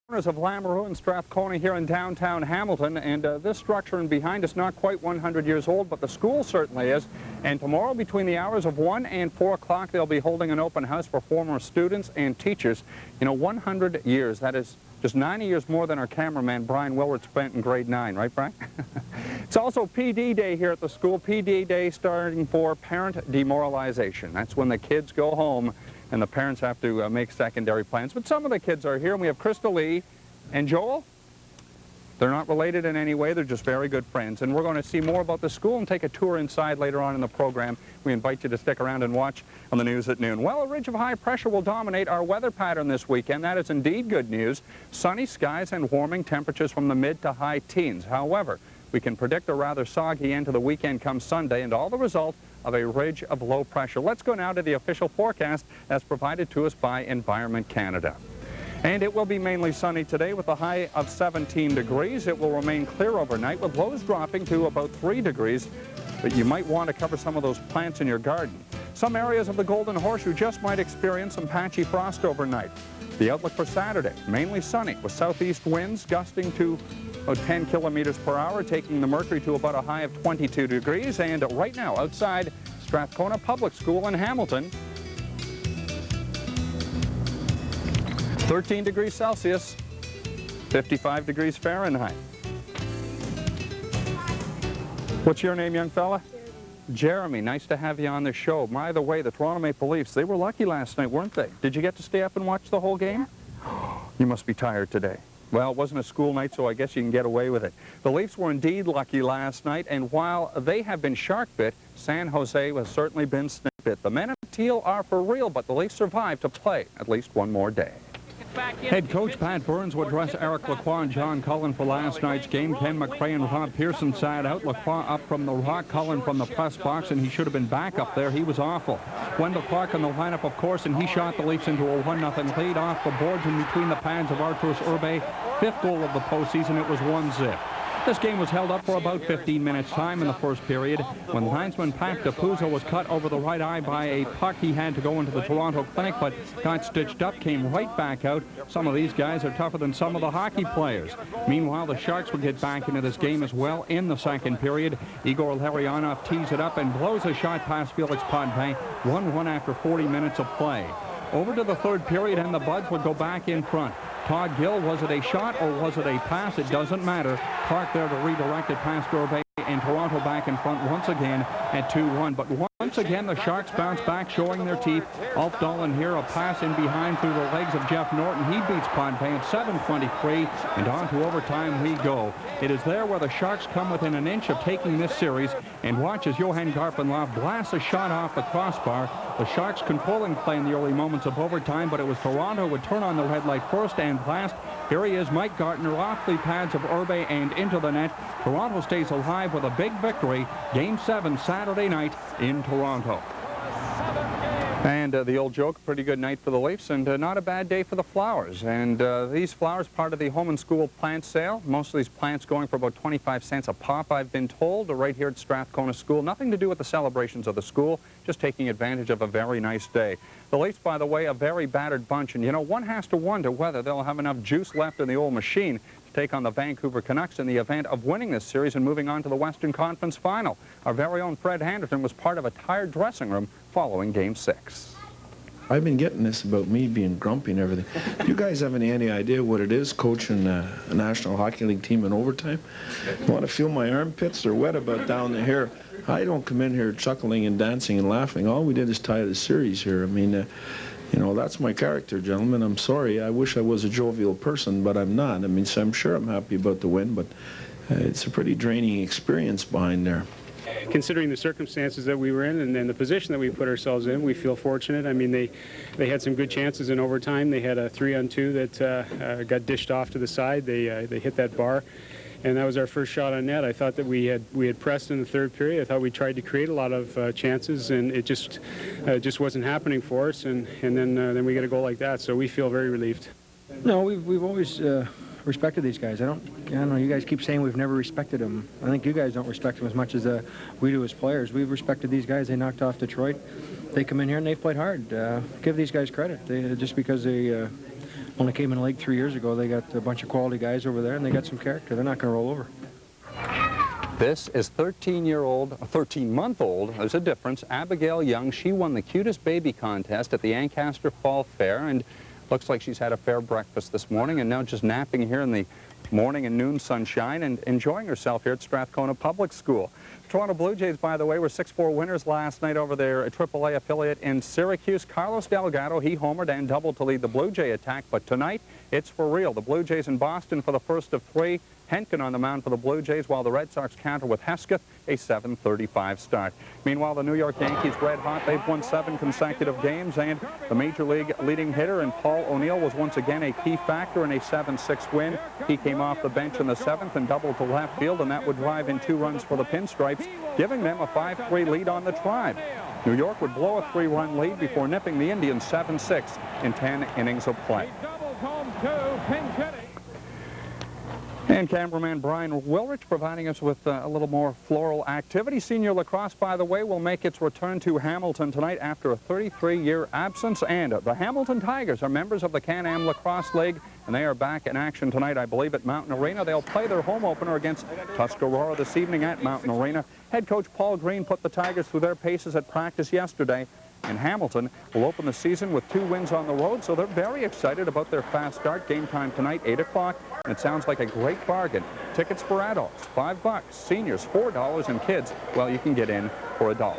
Corners of Lamoureux and Strathcona here in downtown Hamilton, and this structure in behind is not quite 100 years old, but the school certainly is. And tomorrow between the hours of 1 and 4 o'clock they'll be holding an open house for former students and teachers. You know, 100 years, that is just 90 years more than our cameraman Brian Willard spent in grade 9, right Brian? It's also PD Day here at the school. PD Day starting for parent demoralization. That's when the kids go home and the parents have to make secondary plans. But some of the kids are here, and we have Crystal Lee and Joel. They're not related in any way, they're just very good friends. And we're going to see more about the school and take a tour inside later on in the program. We invite you to stick around and watch on the news at noon. Well, a ridge of high pressure will dominate our weather pattern this weekend. That is indeed good news. Sunny skies and warming temperatures from the mid to high teens. However, we can predict a rather soggy end to the weekend come Sunday, and all the result of a ridge of low pressure. Let's go now to the official forecast as provided to us by Environment Canada. And it will be mainly sunny today with a high of 17 degrees. It will remain clear overnight with lows dropping to about 3 degrees. But you might want to cover some of those plants in your garden. Some areas of the Golden Horseshoe just might experience some patchy frost overnight. The outlook for Saturday, mainly sunny with southeast winds gusting to about 10 kilometers per hour, taking the mercury to about a high of 22 degrees. And right now, outside Strathcona Public School in Hamilton, 13 degrees Celsius, 55 degrees Fahrenheit. What's your name, young fella? Jeremy, nice to have you on the show. By the way, the Toronto Maple Leafs, they were lucky last night, weren't they? Did you get to stay up and watch the whole game? You must be tired today. Well, it wasn't a school night, so I guess you can get away with it. The Leafs were indeed lucky last night, and while they have been shark bit, San Jose has certainly been snake bit. The men in teal are for real, but the Leafs survived to play at least one more day. Head coach Pat Burns will address Eric Lacroix and John Cullen for last night's game. Ken McRae and Rob Pearson sat out. Lacroix up from the rock, Cullen from the press box, and he should have been back up there. He was awful. Wendell Clark in the lineup, of course, and he shot the Leafs into a 1-0 lead off the boards and between the pads of Arturas Urbe. 5th goal of the postseason. It was 1-0. This game was held up for about 15 minutes time in the first period when linesman Pat DePuzzo was cut over the right eye by a puck. He had to go into the Toronto Clinic, but got stitched up, came right back out. Some of these guys are tougher than some of the hockey players. Meanwhile, the Sharks would get back into this game as well in the second period. Igor Larionov tees it up and blows a shot past Felix Potvin. 1-1 after 40 minutes of play. Over to the third period, and the Buds would go back in front. Todd Gill, was it a shot or was it a pass? It doesn't matter. Clark there to redirect it past Urbe, and Toronto back in front once again at 2-1. But once again, the Sharks bounce back, showing their teeth. Ulf Dolan here, a pass in behind through the legs of Jeff Norton. He beats Potvin at 7:23, and on to overtime we go. It is there where the Sharks come within an inch of taking this series, and watch as Johan Garpenlov blasts a shot off the crossbar. The Sharks controlling play in the early moments of overtime, but it was Toronto who would turn on the red light first and last. Here he is, Mike Gartner, off the pads of Urbe and into the net. Toronto stays alive with a big victory. Game 7 Saturday night in Toronto. And the old joke, pretty good night for the Leafs, and not a bad day for the flowers. And these flowers, part of the home and school plant sale. Most of these plants going for about 25 cents a pop, I've been told, right here at Strathcona School. Nothing to do with the celebrations of the school, just taking advantage of a very nice day. The Leafs, by the way, a very battered bunch, and you know, one has to wonder whether they'll have enough juice left in the old machine to take on the Vancouver Canucks in the event of winning this series and moving on to the Western Conference Final. Our very own Fred Henderson was part of a tired dressing room following Game 6. I've been getting this about me being grumpy and everything. Do you guys have any idea what it is coaching a National Hockey League team in overtime? You want to feel my armpits? They're wet about down the hair. I don't come in here chuckling and dancing and laughing. All we did is tie the series here. I mean, you know, that's my character, gentlemen. I'm sorry. I wish I was a jovial person, but I'm not. I mean, so I'm sure I'm happy about the win, but it's a pretty draining experience behind there. Considering the circumstances that we were in and the position that we put ourselves in, we feel fortunate. I mean, they had some good chances in overtime. They had a 3-on-2 that got dished off to the side. They hit that bar, and that was our first shot on net. I thought that we had pressed in the third period. I thought we tried to create a lot of chances, and it just wasn't happening for us. And then we get a goal like that, so we feel very relieved. No, we've always respected these guys. I don't know, you guys keep saying we've never respected them. I think you guys don't respect them as much as we do as players. We've respected these guys. They knocked off Detroit. They come in here and they've played hard. Give these guys credit. Just because they When they came in the league 3 years ago, they got a bunch of quality guys over there, and they got some character. They're not going to roll over. This is 13-month-old, there's a difference, Abigail Young. She won the cutest baby contest at the Ancaster Fall Fair, and looks like she's had a fair breakfast this morning and now just napping here in the morning and noon sunshine and enjoying herself here at Strathcona Public School. Toronto Blue Jays, by the way, were 6-4 winners last night over their AAA affiliate in Syracuse. Carlos Delgado, he homered and doubled to lead the Blue Jay attack, but tonight it's for real. The Blue Jays in Boston for the first of 3. Henkin on the mound for the Blue Jays, while the Red Sox counter with Hesketh, a 7:35 start. Meanwhile, the New York Yankees red hot. They've won 7 consecutive games, and the Major League leading hitter, and Paul O'Neill, was once again a key factor in a 7-6 win. He came off the bench in the 7th and doubled to left field, and that would drive in 2 runs for the Pinstripes, giving them a 5-3 lead on the Tribe. New York would blow a 3-run lead before nipping the Indians 7-6 in 10 innings of play. And cameraman Brian Wilrich providing us with a little more floral activity. Senior lacrosse, by the way, will make its return to Hamilton tonight after a 33-year absence. And the Hamilton Tigers are members of the Can-Am Lacrosse League, and they are back in action tonight, I believe, at Mountain Arena. They'll play their home opener against Tuscarora this evening at Mountain Arena. Head coach Paul Green put the Tigers through their paces at practice yesterday. And Hamilton will open the season with 2 wins on the road, so they're very excited about their fast start. Game time tonight, 8 o'clock, and it sounds like a great bargain. Tickets for adults, $5, seniors, $4, and kids, well, you can get in for $1.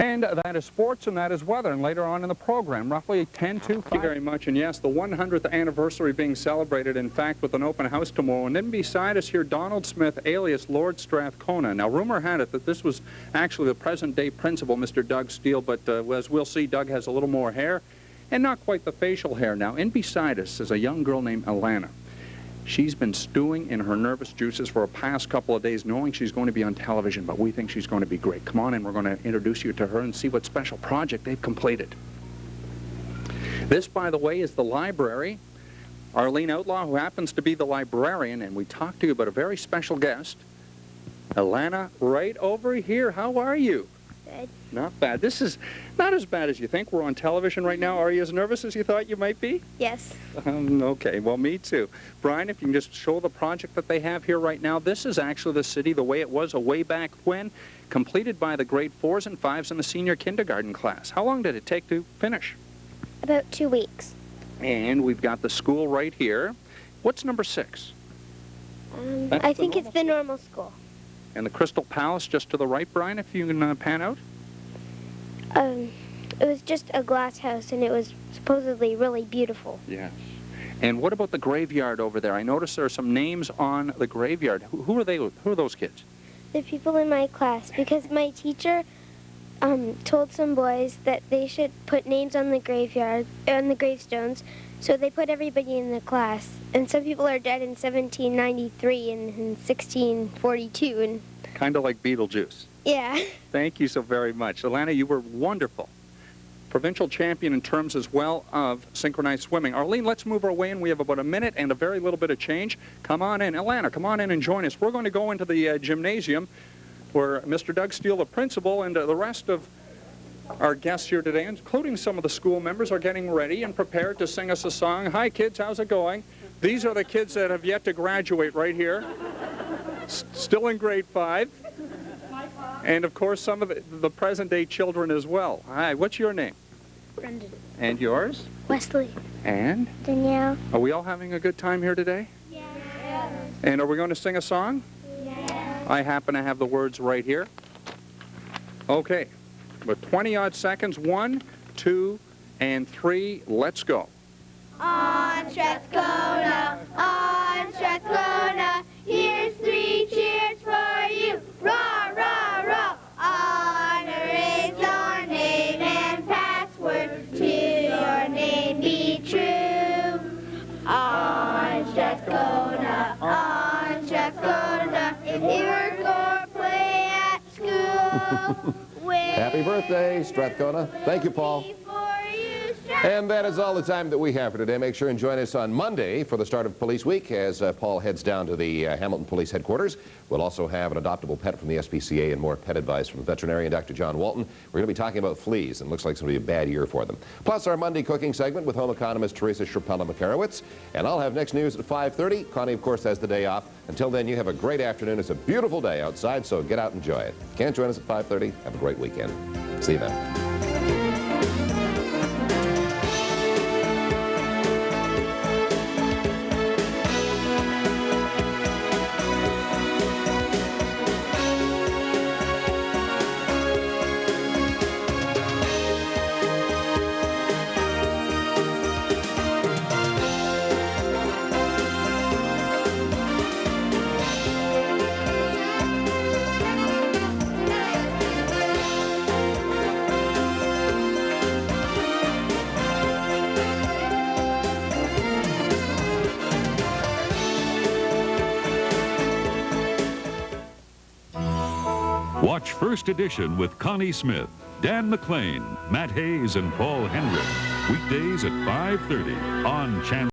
And that is sports, and that is weather. And later on in the program, roughly 10 to 5. Thank you very much. And yes, the 100th anniversary being celebrated, in fact, with an open house tomorrow. And then beside us here, Donald Smith, alias Lord Strathcona. Now, rumor had it that this was actually the present-day principal, Mr. Doug Steele, but as we'll see, Doug has a little more hair and not quite the facial hair. Now, in beside us is a young girl named Alana. She's been stewing in her nervous juices for the past couple of days, knowing she's going to be on television, but we think she's going to be great. Come on in, we're going to introduce you to her and see what special project they've completed. This, by the way, is the library. Arlene Outlaw, who happens to be the librarian, and we talked to you about a very special guest. Alana, right over here. How are you? Good. Not bad. This is not as bad as you think. We're on television right now. Are you as nervous as you thought you might be? Yes. Okay, well, me too. Brian, if you can just show the project that they have here right now. This is actually the city the way it was way back when, completed by the grade 4s and 5s in the senior kindergarten class. How long did it take to finish? About 2 weeks. And we've got the school right here. What's number 6? I think it's the normal school. And the Crystal Palace just to the right, Brian, if you can pan out? It was just a glass house, and it was supposedly really beautiful. Yes. And what about the graveyard over there? I noticed there are some names on the graveyard. Who are they? Who are those kids? The people in my class, because my teacher told some boys that they should put names on the graveyard, on the gravestones, so they put everybody in the class. And some people are dead in 1793 and in 1642. And kind of like Beetlejuice. yeah. Thank you so very much. Alana, you were wonderful. Provincial champion in terms as well of synchronized swimming. Arlene, let's move our way in. We have about a minute and a very little bit of change. Come on in. Alana, come on in and join us. We're going to go into the gymnasium where Mr. Doug Steele, the principal, and the rest of our guests here today, including some of the school members, are getting ready and prepared to sing us a song. Hi, kids. How's it going? These are the kids that have yet to graduate right here. Still in grade 5. And, of course, some of the present-day children as well. Hi, what's your name? Brendan. And yours? Wesley. And? Danielle. Are we all having a good time here today? Yeah. And are we going to sing a song? Yeah. I happen to have the words right here. Okay. With 20-odd seconds, 1, 2, and 3, let's go. On Strathcona, here's 3 cheers for you. Rah, rah, rah. Honor is our name and password to your name be true. On Strathcona, if you're going to play at school. Happy birthday, Strathcona. Thank you, Paul. For you, And that is all the time that we have for today. Make sure and join us on Monday for the start of Police Week as Paul heads down to the Hamilton Police Headquarters. We'll also have an adoptable pet from the SPCA and more pet advice from veterinarian Dr. John Walton. We're going to be talking about fleas, and it looks like it's going to be a bad year for them. Plus our Monday cooking segment with home economist Teresa Sherpella-McCarowitz. And I'll have next news at 5:30. Connie, of course, has the day off. Until then, you have a great afternoon. It's a beautiful day outside, so get out and enjoy it. Can't join us at 5:30? Have a great weekend. See you then. Watch First Edition with Connie Smith, Dan McLean, Matt Hayes, and Paul Hendrick. Weekdays at 5:30 on Channel